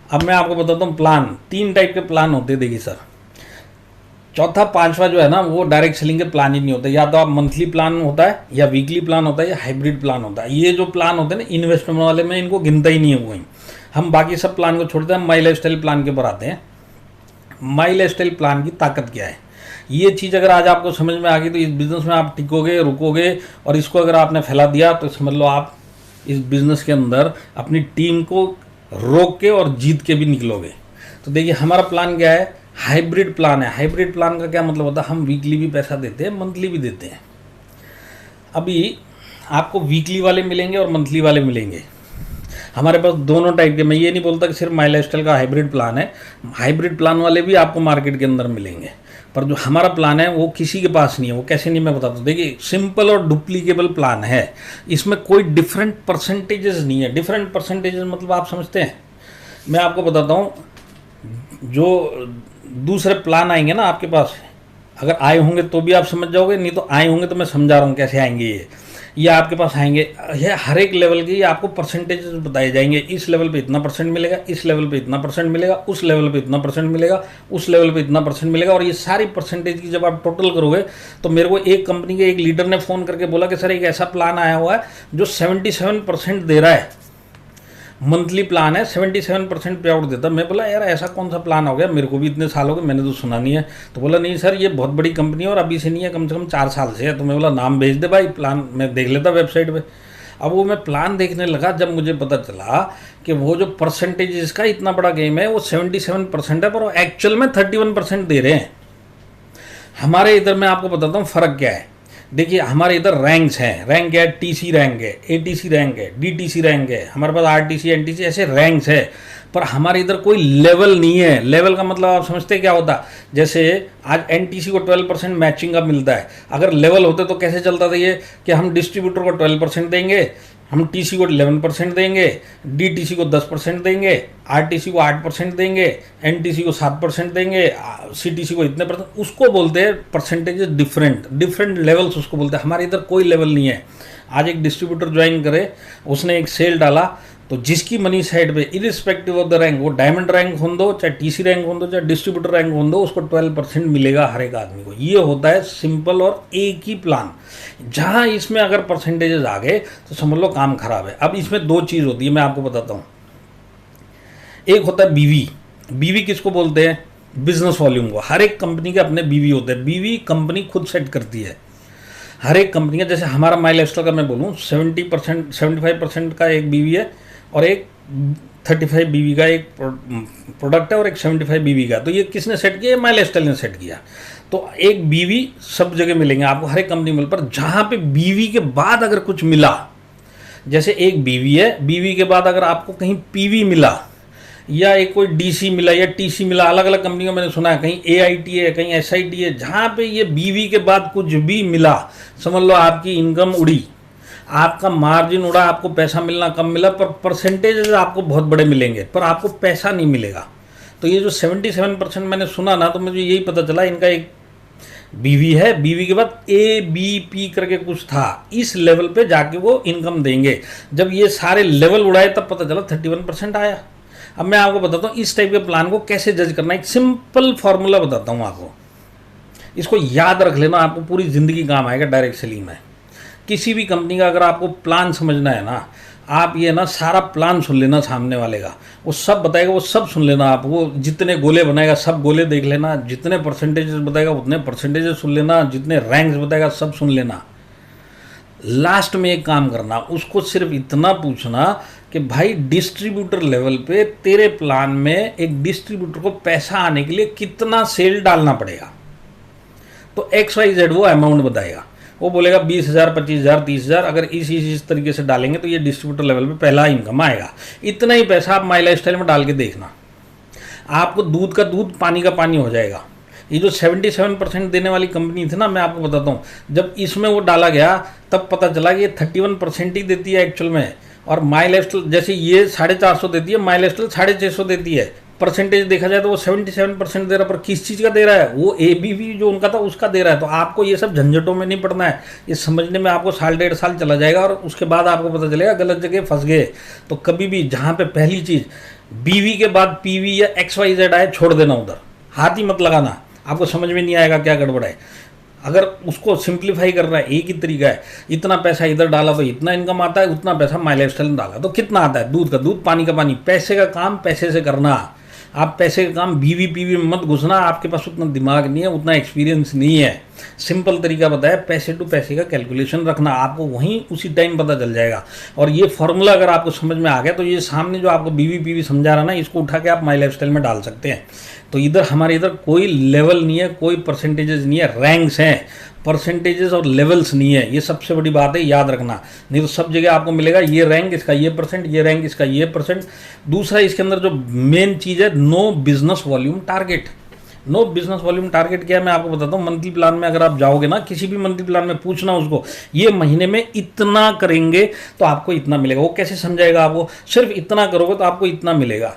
अब मैं आपको बताता हूँ प्लान, 3 टाइप के प्लान होते हैं देखिए सर। चौथा पांचवा जो है ना वो डायरेक्ट सेलिंग के प्लान ही नहीं होते, या तो आप मंथली प्लान होता है या वीकली प्लान होता है या हाइब्रिड प्लान होता है। ये जो प्लान होते हैं ना इन्वेस्टमेंट वाले में इनको गिनता ही नहीं है कोई। हम बाकी सब प्लान को छोड़ते हैं, हम माई लाइफ स्टाइल प्लान के ऊपर आते हैं। माई लाइफ स्टाइल प्लान की ताकत क्या है, ये चीज़ अगर आज आपको समझ में आ गई तो इस बिज़नेस में आप टिकोगे, रुकोगे। और इसको अगर आपने फैला दिया तो समझ लो आप इस बिज़नेस के अंदर अपनी टीम को रोक के और जीत के भी निकलोगे। तो देखिए हमारा प्लान क्या है, हाइब्रिड प्लान है। हाइब्रिड प्लान का क्या मतलब होता है, हम वीकली भी पैसा देते हैं, मंथली भी देते हैं। अभी आपको वीकली वाले मिलेंगे और मंथली वाले मिलेंगे। हमारे पास दोनों टाइप के, मैं ये नहीं बोलता कि सिर्फ माई लाइफस्टाइल का हाइब्रिड प्लान है, हाइब्रिड प्लान वाले भी आपको मार्केट के अंदर मिलेंगे। पर जो हमारा प्लान है वो किसी के पास नहीं है। वो कैसे नहीं मैं बताता हूँ। देखिए सिंपल और डुप्लीकेबल प्लान है, इसमें कोई डिफरेंट परसेंटेजेस नहीं है। डिफरेंट परसेंटेजेस मतलब आप समझते हैं, मैं आपको बताता हूँ। जो दूसरे प्लान आएंगे ना आपके पास, अगर आए होंगे तो भी आप समझ जाओगे, नहीं तो आए होंगे तो मैं समझा रहा हूँ कैसे आएंगे ये आपके पास आएंगे। ये हर एक लेवल के आपको परसेंटेजेस बताए जाएंगे। इस लेवल पे इतना परसेंट मिलेगा, इस लेवल पे इतना परसेंट मिलेगा, उस लेवल पे इतना परसेंट मिलेगा, उस लेवल पे इतना परसेंट मिलेगा। और ये सारी परसेंटेज की जब आप टोटल करोगे तो मेरे को एक कंपनी के एक लीडर ने फ़ोन करके बोला कि सर एक ऐसा प्लान आया हुआ है जो 77% दे रहा है, मंथली प्लान है, 77% पे आउट देता। मैं बोला यार ऐसा कौन सा प्लान हो गया, मेरे को भी इतने साल हो गए, मैंने तो सुना नहीं है। तो बोला नहीं सर ये बहुत बड़ी कंपनी है और अभी से नहीं है, कम से कम 4 साल से है। तो मैं बोला नाम भेज दे भाई, प्लान मैं देख लेता वेबसाइट पे। अब वो मैं प्लान देखने लगा, जब मुझे पता चला कि वो जो परसेंटेज का इतना बड़ा गेम है वो 77% है, पर वो एक्चुअल में 31% दे रहे हैं। हमारे इधर मैं आपको बताता हूँ फ़र्क क्या है। देखिए हमारे इधर रैंक्स हैं, रैंक है, टीसी रैंक है, एटीसी रैंक है, डीटीसी रैंक है, हमारे पास आरटीसी एनटीसी ऐसे रैंक्स है। पर हमारे इधर कोई लेवल नहीं है। लेवल का मतलब आप समझते क्या होता, जैसे आज एनटीसी को 12% मैचिंग का मिलता है। अगर लेवल होते तो कैसे चलता था ये कि हम डिस्ट्रीब्यूटर को 12% देंगे, हम टीसी को 11% देंगे, डीटीसी को 10% देंगे, आरटीसी को 8% देंगे, एनटीसी को 7% देंगे, सीटीसी को इतने %। उसको बोलते हैं परसेंटेज डिफरेंट, डिफरेंट लेवल्स उसको बोलते हैं। हमारे इधर कोई लेवल नहीं है। आज एक डिस्ट्रीब्यूटर ज्वाइन करे, उसने एक सेल डाला, तो जिसकी मनी साइड पे इरिस्पेक्टिव ऑफ द रैंक, वो डायमंड रैंक हो दो, चाहे टीसी रैंक हो दो, चाहे डिस्ट्रीब्यूटर रैंक हो दो, उसको 12% मिलेगा हर एक आदमी को। ये होता है सिंपल और एक ही प्लान। जहाँ इसमें अगर परसेंटेजेस आ गए तो समझ लो काम खराब है। अब इसमें 2 चीज़ होती है, मैं आपको बताता हूँ। एक होता है बीवी। बीवी किसको बोलते हैं, बिजनेस वॉल्यूम को। हर एक कंपनी के अपने बीवी होते हैं, बीवी कंपनी खुद सेट करती है। हर एक कंपनी का, जैसे हमारा माई लाइफस्टाइल का मैं बोलूँ 70% 75% का एक बीवी है और एक 35 बीवी का एक प्रोडक्ट है और एक 75 बीवी का। तो ये किसने सेट किया, माई लाइफस्टाइल ने सेट किया। तो एक बीवी सब जगह मिलेंगे आपको, हर एक कंपनी मिल, पर जहाँ पे बीवी के बाद अगर कुछ मिला, जैसे एक बीवी है, बीवी के बाद अगर आपको कहीं पीवी मिला या एक कोई डीसी मिला या टीसी मिला, अलग अलग कंपनी का मैंने सुना है, कहीं एआईटी है, कहीं एसआईटी है, जहाँ पे ये बीवी के बाद कुछ भी मिला, समझ लो आपकी इनकम उड़ी, आपका मार्जिन उड़ा, आपको पैसा मिलना कम मिला, पर परसेंटेज आपको बहुत बड़े मिलेंगे, पर आपको पैसा नहीं मिलेगा। तो ये जो 77% मैंने सुना ना, तो मुझे यही पता चला इनका एक बीवी है, बीवी के बाद ABP करके कुछ था, इस लेवल पे जाके वो इनकम देंगे। जब ये सारे लेवल उड़ाए तब पता चला 31% आया। अब मैं आपको बताता हूँ इस टाइप के प्लान को कैसे जज करना है। एक सिंपल फार्मूला बताता हूँ आपको, इसको याद रख लेना, आपको पूरी ज़िंदगी काम आएगा डायरेक्ट सेलिंग में। किसी भी कंपनी का अगर आपको प्लान समझना है ना, आप ये ना सारा प्लान सुन लेना सामने वाले का, वो सब बताएगा, वो सब सुन लेना आप। वो जितने गोले बनाएगा सब गोले देख लेना, जितने परसेंटेजेस बताएगा उतने परसेंटेजेस सुन लेना, जितने रैंक्स बताएगा सब सुन लेना। लास्ट में एक काम करना, उसको सिर्फ इतना पूछना कि भाई डिस्ट्रीब्यूटर लेवल पे तेरे प्लान में एक डिस्ट्रीब्यूटर को पैसा आने के लिए कितना सेल डालना पड़ेगा। तो XYZ वो अमाउंट बताएगा, वो बोलेगा 20,000 25,000 30,000, अगर इस तरीके से डालेंगे तो ये डिस्ट्रीब्यूटर लेवल पे पहला इनकम आएगा। इतना ही पैसा आप माई लाइफस्टाइल में डाल के देखना, आपको दूध का दूध पानी का पानी हो जाएगा। ये जो 77% देने वाली कंपनी थी ना, मैं आपको बताता हूँ, जब इसमें वो डाला गया तब पता चला कि ये 31% ही देती है एक्चुअल में। और माई लाइफस्टाइल जैसे ये 450 देती है, माई लाइफस्टाइल 650 देती है, परसेंटेज देखा जाए तो वो 77% दे रहा है, पर किस चीज़ का दे रहा है? वो ABV जो उनका था उसका दे रहा है। तो आपको ये सब झंझटों में नहीं पड़ना है, ये समझने में आपको साल 1.5 साल चला जाएगा और उसके बाद आपको पता चलेगा गलत जगह फंस गए। तो कभी भी जहाँ पे पहली चीज़ BV के बाद PV या XYZ आए, छोड़ देना, उधर हाथ ही मत लगाना, आपको समझ में नहीं आएगा क्या गड़बड़ है। अगर उसको सिंप्लीफाई करना है, एक ही तरीका है, इतना पैसा इधर डाला तो इतना इनकम आता है, उतना पैसा माई लाइफस्टाइल में डाला तो कितना आता है, दूध का दूध पानी का पानी। पैसे का काम पैसे से करना, आप पैसे का काम BV PV में मत घुसना, आपके पास उतना दिमाग नहीं है, उतना एक्सपीरियंस नहीं है। सिंपल तरीका बताया, पैसे टू पैसे का कैलकुलेशन रखना, आपको वहीं उसी टाइम पता चल जाएगा। और ये फॉर्मूला अगर आपको समझ में आ गया तो ये सामने जो आपको BV PV समझा रहा ना, इसको उठा के आप माई लाइफस्टाइल में डाल सकते हैं। तो इधर हमारे इधर कोई लेवल नहीं है, कोई परसेंटेजेस नहीं है, रैंक्स हैं, परसेंटेजेस और लेवल्स नहीं है। ये सबसे बड़ी बात है, याद रखना। नहीं तो सब जगह आपको मिलेगा ये रैंक इसका ये परसेंट, ये रैंक इसका ये परसेंट। दूसरा इसके अंदर जो मेन चीज़ है, no business volume target. No business volume target क्या है मैं आपको बताता हूँ। मंथली प्लान में अगर आप जाओगे ना, किसी भी मंथली प्लान में पूछना उसको, ये महीने में इतना करेंगे तो आपको इतना मिलेगा। वो कैसे समझाएगा आपको? सिर्फ इतना करोगे तो आपको इतना मिलेगा।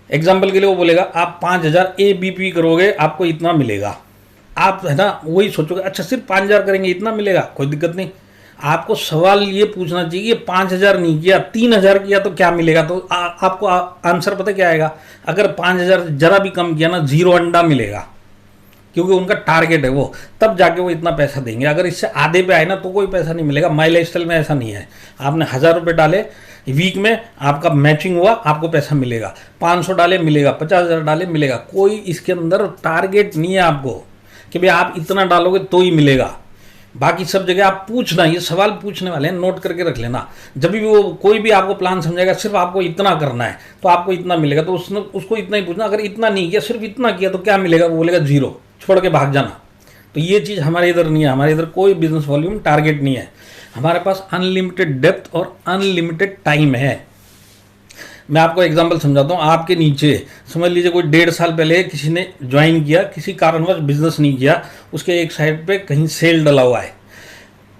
एग्जाम्पल के लिए वो बोलेगा आप 5000 ABP करोगे आपको इतना मिलेगा। आप है ना वही सोचोगे, अच्छा सिर्फ 5000 करेंगे इतना मिलेगा, कोई दिक्कत नहीं। आपको सवाल ये पूछना चाहिए ये 5000 नहीं किया 3000 किया तो क्या मिलेगा? तो आपको आंसर पता क्या आएगा? अगर 5000 जरा भी कम किया ना, 0 अंडा मिलेगा, क्योंकि उनका टारगेट है वो, तब जाके वो इतना पैसा देंगे। अगर इससे आधे पे आए ना तो कोई पैसा नहीं मिलेगा। माई लाइफस्टाइल में ऐसा नहीं है, आपने 1000 रुपये डाले वीक में, आपका मैचिंग हुआ, आपको पैसा मिलेगा। 500 डाले मिलेगा, 50,000 डाले मिलेगा। कोई इसके अंदर टारगेट नहीं है आपको कि भाई आप इतना डालोगे तो ही मिलेगा। बाकी सब जगह आप पूछना, ये सवाल पूछने वाले हैं, नोट करके रख लेना। जब भी वो कोई भी आपको प्लान समझाएगा सिर्फ आपको इतना करना है तो आपको इतना मिलेगा, तो उसने उसको इतना ही पूछना। अगर इतना नहीं किया, सिर्फ इतना किया तो क्या मिलेगा? वो बोलेगा 0, छोड़ के भाग जाना। तो ये चीज़ हमारे इधर नहीं है, हमारे इधर कोई बिजनेस वॉल्यूम टारगेट नहीं है। हमारे पास अनलिमिटेड डेप्थ और अनलिमिटेड टाइम है। मैं आपको एग्जांपल समझाता हूँ। आपके नीचे समझ लीजिए कोई 1.5 साल पहले किसी ने ज्वाइन किया, किसी कारणवश बिजनेस नहीं किया, उसके एक साइड पे कहीं सेल डला हुआ है।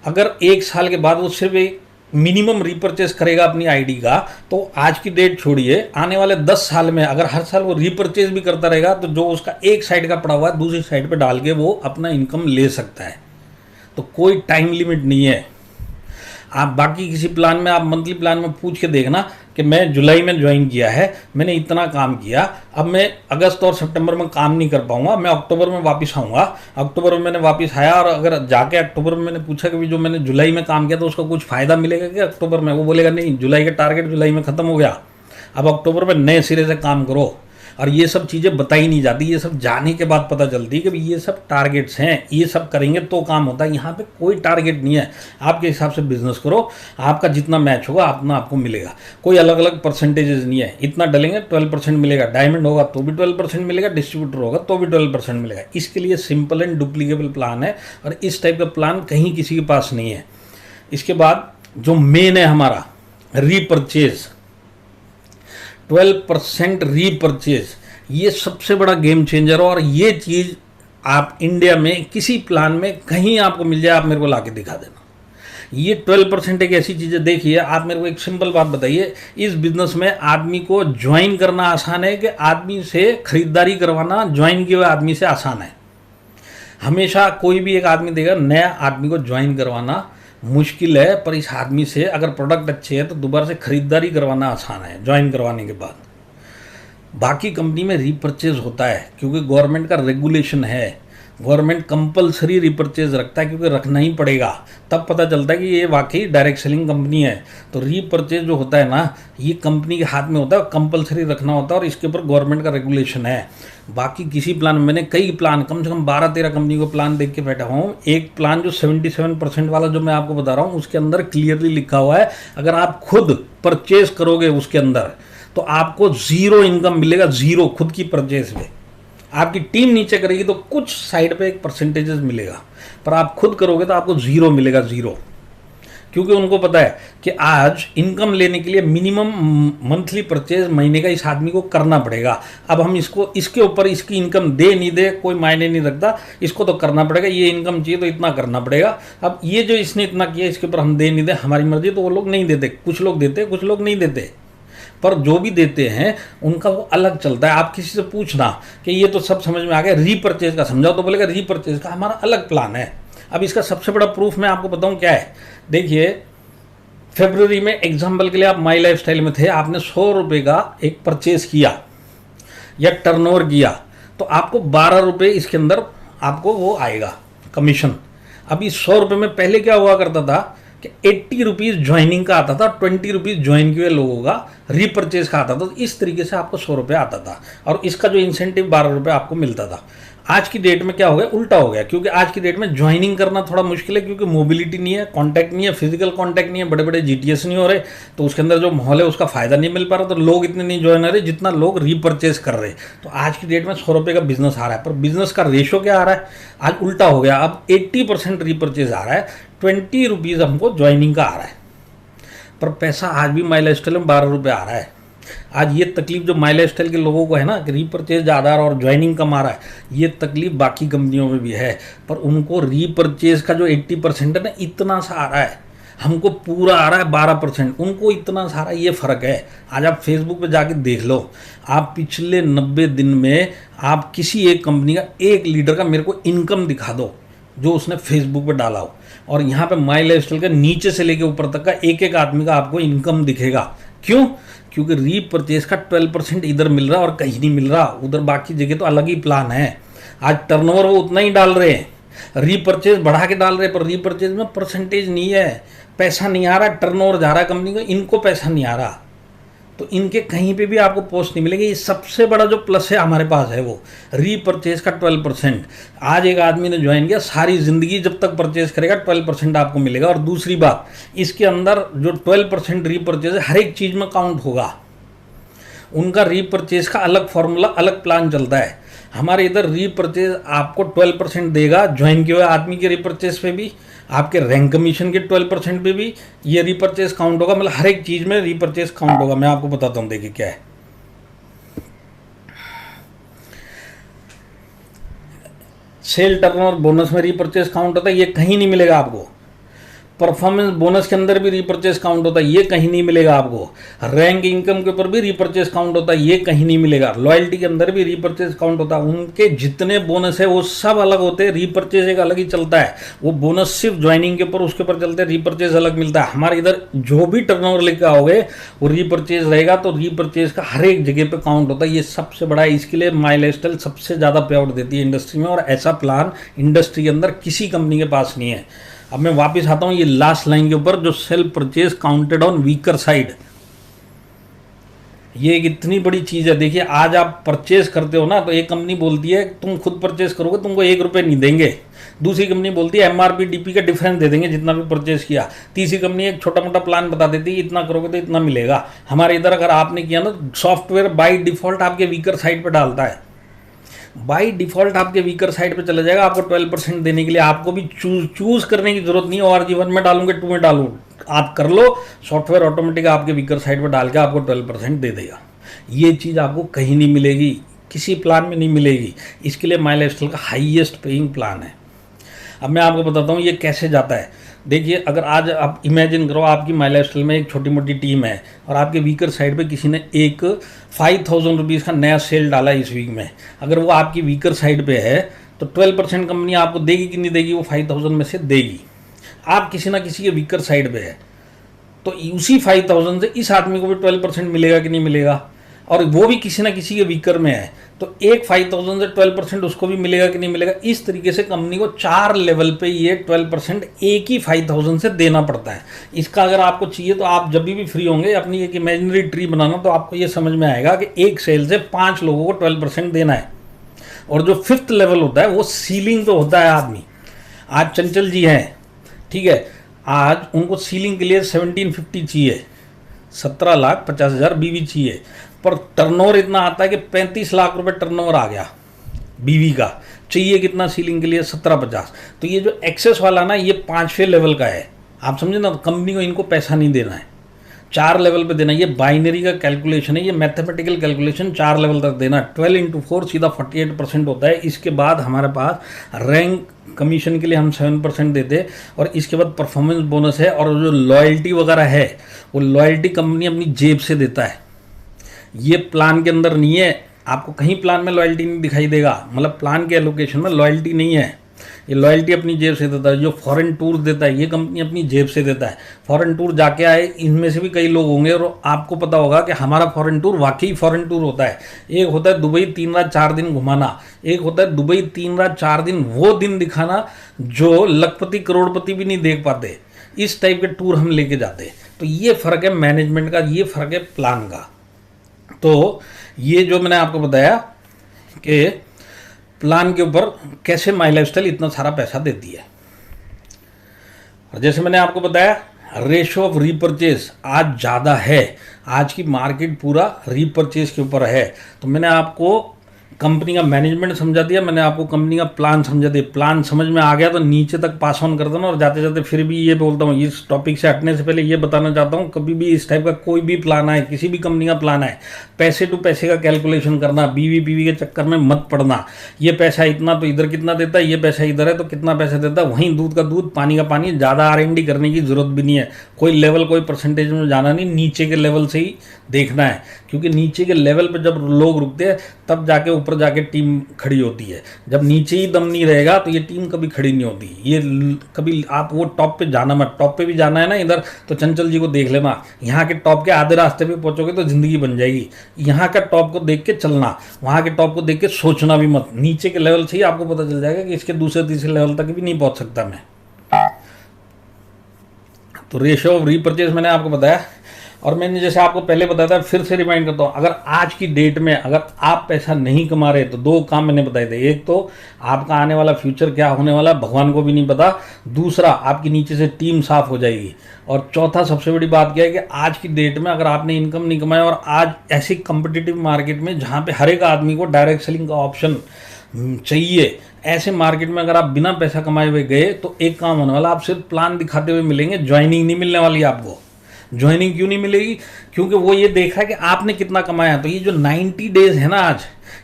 अगर 1 साल के बाद वो सिर्फ एक मिनिमम रीपरचेज करेगा अपनी आईडी का, तो आज की डेट छोड़िए, आने वाले 10 साल में अगर हर साल वो रीपरचेज भी करता रहेगा तो जो उसका एक साइड का पड़ा हुआ है दूसरी साइड पे डाल के वो अपना इनकम ले सकता है। तो कोई टाइम लिमिट नहीं है। आप बाकी किसी प्लान में, आप मंथली प्लान में पूछ के देखना कि मैं जुलाई में ज्वाइन किया है, मैंने इतना काम किया, अब मैं अगस्त और सितंबर में काम नहीं कर पाऊंगा, मैं अक्टूबर में वापस आऊँगा। अक्टूबर में मैंने वापस आया और अगर जाके अक्टूबर में मैंने पूछा कि जो मैंने जुलाई में काम किया तो उसका कुछ फ़ायदा मिलेगा क्या अक्टूबर में? वो बोलेगा नहीं, जुलाई का टारगेट जुलाई में ख़त्म हो गया, अब अक्टूबर में नए सिरे से काम करो। और ये सब चीज़ें बताई नहीं जाती, ये सब जाने के बाद पता चलती है कि ये सब टारगेट्स हैं, ये सब करेंगे तो काम होता है। यहाँ पे कोई टारगेट नहीं है, आपके हिसाब से बिजनेस करो, आपका जितना मैच होगा अपना आपको मिलेगा। कोई अलग अलग परसेंटेजेस नहीं है, इतना डलेंगे 12% मिलेगा, डायमंड होगा तो भी 12% मिलेगा, डिस्ट्रीब्यूटर होगा तो भी 12% मिलेगा। इसके लिए सिंपल एंड डुप्लीकेबल प्लान है और इस टाइप का प्लान कहीं किसी के पास नहीं है। इसके बाद जो मेन है हमारा रीपरचेज, 12% रीपरचेज, ये सबसे बड़ा गेम चेंजर है। और ये चीज़ आप इंडिया में किसी प्लान में कहीं आपको मिल जाए, आप मेरे को ला के दिखा देना। ये 12% एक ऐसी चीज़ है। देखिए आप मेरे को एक सिंपल बात बताइए, इस बिजनेस में आदमी को ज्वाइन करना आसान है कि आदमी से खरीदारी करवाना ज्वाइन किए हुए आदमी से आसान है? हमेशा कोई भी एक आदमी देगा, नया आदमी को ज्वाइन करवाना मुश्किल है, पर इस आदमी से अगर प्रोडक्ट अच्छे है तो दोबारा से खरीदारी करवाना आसान है ज्वाइन करवाने के बाद। बाकी कंपनी में रीपरचेज होता है क्योंकि गवर्नमेंट का रेगुलेशन है, गवर्नमेंट कंपलसरी रीपरचेज रखता है क्योंकि रखना ही पड़ेगा, तब पता चलता है कि ये वाकई डायरेक्ट सेलिंग कंपनी है। तो रीपरचेज जो होता है ना, ये कंपनी के हाथ में होता है, कंपलसरी रखना होता है और इसके ऊपर गवर्नमेंट का रेगुलेशन है। बाकी किसी प्लान में, मैंने कई प्लान, कम से कम 12-13 कंपनी को प्लान देख के बैठा हूँ। एक प्लान जो 77% वाला जो मैं आपको बता रहा हूँ, उसके अंदर क्लियरली लिखा हुआ है अगर आप खुद परचेज करोगे उसके अंदर तो आपको 0 इनकम मिलेगा, 0 खुद की परचेज पे। आपकी टीम नीचे करेगी तो कुछ साइड पे एक परसेंटेजेस मिलेगा, पर आप खुद करोगे तो आपको 0 मिलेगा, 0। क्योंकि उनको पता है कि आज इनकम लेने के लिए मिनिमम मंथली परचेज महीने का इस आदमी को करना पड़ेगा। अब हम इसको, इसके ऊपर इसकी इनकम दे नहीं दे कोई मायने नहीं रखता, इसको तो करना पड़ेगा। ये इनकम चाहिए तो इतना करना पड़ेगा। अब ये जो इसने इतना किया इसके ऊपर हम दे नहीं दे, हमारी मर्जी, तो वो लोग नहीं देते। कुछ लोग देते, कुछ लोग नहीं देते। पर जो भी देते हैं उनका वो अलग चलता है। आप किसी से पूछना कि ये तो सब समझ में आ गया, रीपर्चेज का समझाओ तो बोलेगा रीपर्चेज का हमारा अलग प्लान है। अब इसका सबसे बड़ा प्रूफ मैं आपको बताऊं क्या है। देखिए फरवरी में एग्जाम्पल के लिए आप माई लाइफ स्टाइल में थे, आपने 100 रुपये का एक परचेज किया या टर्नओवर किया तो आपको 12 रुपये इसके अंदर आपको वो आएगा कमीशन। अभी 100 रुपये में पहले क्या हुआ करता था कि 80 रुपीज़ ज्वाइनिंग का आता था, 20 रुपीज़ ज्वाइन किए लोगों का रीपर्चेज का आता था। तो इस तरीके से आपको 100 रुपये आता था और इसका जो इंसेंटिव 12 रुपये आपको मिलता था। आज की डेट में क्या हो गया, उल्टा हो गया, क्योंकि आज की डेट में ज्वाइनिंग करना थोड़ा मुश्किल है, क्योंकि मोबिलिटी नहीं है, कांटेक्ट नहीं है, फिजिकल कांटेक्ट नहीं है, बड़े बड़े जीटीएस नहीं हो रहे, तो उसके अंदर जो माहौल है उसका फायदा नहीं मिल पा रहा, तो लोग इतने नहीं ज्वाइन हो रहे जितना लोग रीपर्चेज कर रहे। तो आज की डेट में 100 रुपये का बिजनेस आ रहा है, पर बिजनेस का रेशो क्या आ रहा है, आज उल्टा हो गया। अब 80% रीपर्चेज आ रहा है, 20 रुपीज़ हमको ज्वाइनिंग का आ रहा है, पर पैसा आज भी माई लाइफ स्टाइल में 12 रुपये आ रहा है। आज ये तकलीफ जो माई लाइफ स्टाइल के लोगों को है ना कि रीपर्चेज ज़्यादा और ज्वाइनिंग कम आ रहा है, ये तकलीफ बाकी कंपनियों में भी है, पर उनको रीपर्चेज का जो 80% है ना इतना सा आ रहा है, हमको पूरा आ रहा है 12%, उनको इतना सारा, ये फ़र्क है। आज आप फेसबुक पे जाके देख लो, आप पिछले 90 दिन में आप किसी एक कंपनी का एक लीडर का मेरे को इनकम दिखा दो जो उसने फेसबुक पे डाला हो, और यहाँ पे माई लाइफ स्टाइल के नीचे से लेके ऊपर तक का एक एक आदमी का आपको इनकम दिखेगा। क्यों? क्योंकि रीपर्चेज का 12% इधर मिल रहा है और कहीं नहीं मिल रहा, उधर बाकी जगह तो अलग ही प्लान है। आज टर्नओवर वो उतना ही डाल रहे हैं, रीपर्चेज बढ़ा के डाल रहे हैं, पर रीपर्चेज में परसेंटेज नहीं है, पैसा नहीं आ रहा, टर्नओवर जा रहा है कंपनी को, इनको पैसा नहीं आ रहा, तो इनके कहीं पे भी आपको पोस्ट नहीं मिलेगी। ये सबसे बड़ा जो प्लस है हमारे पास है वो रीपर्चेज का 12%। आज एक आदमी ने ज्वाइन किया, सारी ज़िंदगी जब तक परचेज करेगा 12% आपको मिलेगा। और दूसरी बात, इसके अंदर जो 12% रीपर्चेज है हर एक चीज़ में काउंट होगा, उनका रीपर्चेज का अलग फॉर्मूला, अलग प्लान चलता है। हमारे इधर रीपर्चेज आपको 12% देगा ज्वाइन किए हुए आदमी के रीपर्चेज पे भी, आपके रैंक कमीशन के 12% पे भी ये रीपर्चेज काउंट होगा, मतलब हर एक चीज़ में रीपर्चेज काउंट होगा। मैं आपको बताता हूँ, देखिए क्या है। सेल टर्नओवर बोनस में रीपर्चेज काउंट होता है, ये कहीं नहीं मिलेगा आपको। परफॉर्मेंस बोनस के अंदर भी रीपर्चेज काउंट होता है, ये कहीं नहीं मिलेगा आपको। रैंक इनकम के ऊपर भी रीपर्चेज काउंट होता है, ये कहीं नहीं मिलेगा। लॉयल्टी के अंदर भी रीपर्चेज काउंट होता है। उनके जितने बोनस है वो सब अलग होते हैं, रीपर्चेज एक अलग ही चलता है। वो बोनस सिर्फ ज्वाइनिंग के ऊपर, उसके ऊपर चलते हैं, रीपर्चेज अलग मिलता है। हमारे इधर जो भी टर्नओवर लेकर आओगे वो रीपर्चेज रहेगा, तो रीपर्चेज का हर एक जगह पे काउंट होता है। ये सबसे बड़ा है, इसके लिए माई लाइफ स्टाइल सबसे ज़्यादा पे आउट देती है इंडस्ट्री में, और ऐसा प्लान इंडस्ट्री के अंदर किसी कंपनी के पास नहीं है। अब मैं वापस आता हूँ ये लास्ट लाइन के ऊपर, जो self purchase counted on weaker side, ये एक इतनी बड़ी चीज़ है। देखिए आज आप परचेज करते हो ना, तो एक कंपनी बोलती है तुम खुद परचेज करोगे तुमको 1 रुपये नहीं देंगे, दूसरी कंपनी बोलती है MRP DP का डिफरेंस दे देंगे जितना भी परचेज किया, तीसरी कंपनी एक छोटा मोटा प्लान बता देती है इतना करोगे तो इतना मिलेगा। हमारे इधर अगर आपने किया ना, सॉफ्टवेयर बाय डिफॉल्ट आपके वीकर साइड पर डालता है, बाई डिफ़ॉल्ट आपके वीकर साइड पे चला जाएगा आपको 12% देने के लिए। आपको भी चूज करने की जरूरत नहीं है, ORG1 में डालूंगे 2 में डालूँ, आप कर लो, सॉफ्टवेयर ऑटोमेटिक आपके वीकर साइड पे डाल के आपको 12% दे देगा। ये चीज़ आपको कहीं नहीं मिलेगी, किसी प्लान में नहीं मिलेगी। इसके लिए माई लाइफ स्टाइल का हाईएस्ट पेइंग प्लान है। अब मैं आपको बताता हूँ ये कैसे जाता है। देखिए अगर आज आप इमेजिन करो आपकी माई लाइफ स्टाइल में एक छोटी मोटी टीम है और आपके वीकर साइड पे किसी ने एक 5000 रुपीज़ का नया सेल डाला इस वीक में, अगर वो आपकी वीकर साइड पे है तो 12% कंपनी आपको देगी कि नहीं देगी? वो 5000 में से देगी। आप किसी ना किसी के वीकर साइड पे है तो उसी 5000 से इस आदमी को भी 12% मिलेगा कि नहीं मिलेगा, और वो भी किसी ना किसी के वीकर में है तो एक 5000 से 12% उसको भी मिलेगा कि नहीं मिलेगा। इस तरीके से कंपनी को 4 लेवल पे ये 12% एक ही 5000 से देना पड़ता है। इसका अगर आपको चाहिए तो आप जब भी फ्री होंगे अपनी एक इमेजिनरी ट्री बनाना, तो आपको ये समझ में आएगा कि एक सेल से 5 लोगों को 12% देना है। और जो 5th लेवल होता है वो सीलिंग तो होता है आदमी। आज चंचल जी हैं, ठीक है, आज उनको सीलिंग के लिए 1750 चाहिए, 17,50,000 बीवी चाहिए, पर टर्नओवर इतना आता है कि 35 लाख रुपए टर्नओवर आ गया बीवी का, चाहिए कितना सीलिंग के लिए? 1750। तो ये जो एक्सेस वाला ना ये 5वें लेवल का है, आप समझे ना। कंपनी को इनको पैसा नहीं देना है, 4 लेवल पे देना है। ये बाइनरी का कैलकुलेशन है, ये मैथमेटिकल कैलकुलेशन 4 लेवल तक देना। 12 × 4 सीधा 48% होता है। इसके बाद हमारे पास रैंक कमीशन के लिए हम 7% देते हैं, और इसके बाद परफॉर्मेंस बोनस है, और जो लॉयल्टी वगैरह है वो लॉयल्टी कंपनी अपनी जेब से देता है। ये प्लान के अंदर नहीं है, आपको कहीं प्लान में लॉयल्टी नहीं दिखाई देगा, मतलब प्लान के एलोकेशन में लॉयल्टी नहीं है। ये लॉयल्टी अपनी जेब से देता है। जो फॉरेन टूर देता है ये कंपनी अपनी जेब से देता है। फॉरेन टूर जाके आए, इनमें से भी कई लोग होंगे और आपको पता होगा कि हमारा फॉरेन टूर वाकई फॉरेन टूर होता है। एक होता है दुबई 3 रात 4 दिन घुमाना, एक होता है दुबई 3 रात 4 दिन वो दिन दिखाना जो लखपति करोड़पति भी नहीं देख पाते। इस टाइप के टूर हम लेके जाते हैं। तो ये फ़र्क है मैनेजमेंट का, ये फ़र्क है प्लान का। तो ये जो मैंने आपको बताया कि प्लान के ऊपर कैसे माई लाइफस्टाइल इतना सारा पैसा देती है। और जैसे मैंने आपको बताया रेशो ऑफ रीपरचेज आज ज़्यादा है, आज की मार्केट पूरा रीपरचेज के ऊपर है। तो मैंने आपको कंपनी का मैनेजमेंट समझा दिया, मैंने आपको कंपनी का प्लान समझा दिया। प्लान समझ में आ गया तो नीचे तक पास ऑन कर देना। और जाते जाते फिर भी ये बोलता हूँ, इस टॉपिक से हटने से पहले ये बताना चाहता हूँ, कभी भी इस टाइप का कोई भी प्लान आए, किसी भी कंपनी का प्लान आए, पैसे टू पैसे का कैलकुलेशन करना, बीवी पीवी के चक्कर में मत पड़ना। ये पैसा इतना तो इधर कितना देता है, ये पैसा इधर है तो कितना पैसा देता है, वहीं दूध का दूध पानी का पानी। ज़्यादा R&D करने की जरूरत भी नहीं है, कोई लेवल कोई परसेंटेज में जाना नहीं, नीचे के लेवल से ही देखना है। क्योंकि नीचे के लेवल पर जब लोग रुकते हैं तब जाके ऊपर जाके टीम खड़ी होती है। जब नीचे ही दम नहीं रहेगा तो ये टीम कभी खड़ी नहीं होती। ये कभी आप वो टॉप पे जाना मत, टॉप पे भी जाना है ना इधर तो चंचल जी को देख लेना, यहाँ के टॉप के आधे रास्ते पे पहुंचोगे तो जिंदगी बन जाएगी। यहाँ का टॉप को देख के चलना, वहाँ के टॉप को देख के सोचना भी मत। नीचे के लेवल से ही आपको पता चल जाएगा कि इसके दूसरे तीसरे लेवल तक भी नहीं पहुंच सकता मैं। तो रेशियो ऑफ रीपरचेज मैंने आपको बताया। और मैंने जैसे आपको पहले बताया था, फिर से रिमाइंड करता हूँ, अगर आज की डेट में अगर आप पैसा नहीं कमा रहे तो 2 काम मैंने बताए थे। एक तो आपका आने वाला फ्यूचर क्या होने वाला भगवान को भी नहीं पता, दूसरा आपकी नीचे से टीम साफ हो जाएगी, और चौथा सबसे बड़ी बात क्या है कि आज की डेट में अगर आपने इनकम नहीं कमाया और आज ऐसी कम्पिटिटिव मार्केट में जहाँ पे हर एक आदमी को डायरेक्ट सेलिंग का ऑप्शन चाहिए, ऐसे मार्केट में अगर आप बिना पैसा कमाए हुए गए तो एक काम होने वाला, आप सिर्फ प्लान दिखाते हुए मिलेंगे, ज्वाइनिंग नहीं मिलने वाली आपको। ज्वाइनिंग क्यों नहीं मिलेगी? क्योंकि वो ये देखा है कि आपने कितना कमाया। तो ये जो 90 डेज है ना, आज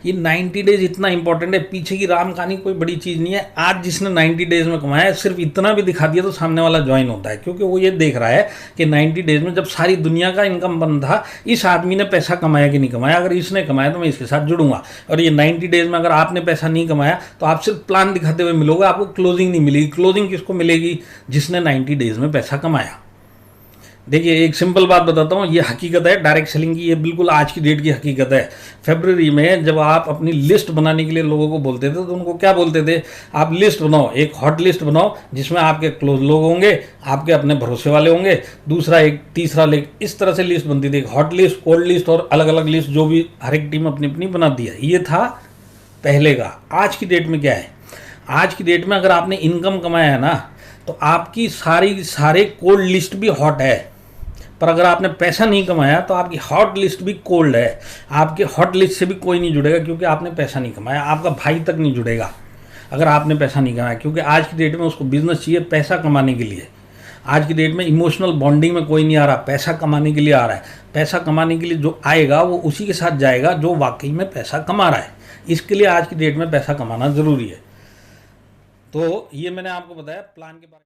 ये 90 डेज इतना इंपॉर्टेंट है। पीछे की राम कहानी कोई बड़ी चीज़ नहीं है। आज जिसने 90 डेज में कमाया है, सिर्फ इतना भी दिखा दिया तो सामने वाला ज्वाइन होता है, क्योंकि वो ये देख रहा है कि 90 डेज में जब सारी दुनिया का इनकम बंद था, इस आदमी ने पैसा कमाया कि नहीं कमाया। अगर इसने कमाया तो मैं इसके साथ जुड़ूंगा। और ये 90 डेज में अगर आपने पैसा नहीं कमाया तो आप सिर्फ प्लान दिखाते हुए मिलोगे, आपको क्लोजिंग नहीं मिलेगी। क्लोजिंग किसको मिलेगी? जिसने 90 डेज में पैसा कमाया। देखिए एक सिंपल बात बताता हूँ, ये हकीकत है डायरेक्ट सेलिंग की, ये बिल्कुल आज की डेट की हकीकत है। फरवरी में जब आप अपनी लिस्ट बनाने के लिए लोगों को बोलते थे तो उनको क्या बोलते थे? आप लिस्ट बनाओ, एक हॉट लिस्ट बनाओ जिसमें आपके क्लोज लोग होंगे, आपके अपने भरोसे वाले होंगे, दूसरा एक तीसरा लेग, इस तरह से लिस्ट बनती थी। एक हॉट लिस्ट, कोल्ड लिस्ट और अलग अलग लिस्ट, जो भी हर एक टीम अपनी अपनी बनाती है। ये था पहले का। आज की डेट में क्या है? आज की डेट में अगर आपने इनकम कमाया है ना तो आपकी सारे कोल्ड लिस्ट भी हॉट है, पर अगर आपने पैसा नहीं कमाया तो आपकी हॉट लिस्ट भी कोल्ड है। आपके हॉट लिस्ट से भी कोई नहीं जुड़ेगा क्योंकि आपने पैसा नहीं कमाया। आपका भाई तक नहीं जुड़ेगा अगर आपने पैसा नहीं कमाया, क्योंकि आज की डेट में उसको बिजनेस चाहिए पैसा कमाने के लिए। आज की डेट में इमोशनल बॉन्डिंग में कोई नहीं आ रहा, पैसा कमाने के लिए आ रहा है। पैसा कमाने के लिए जो आएगा वो उसी के साथ जाएगा जो वाकई में पैसा कमा रहा है। इसके लिए आज की डेट में पैसा कमाना ज़रूरी है। तो ये मैंने आपको बताया प्लान के बारे में।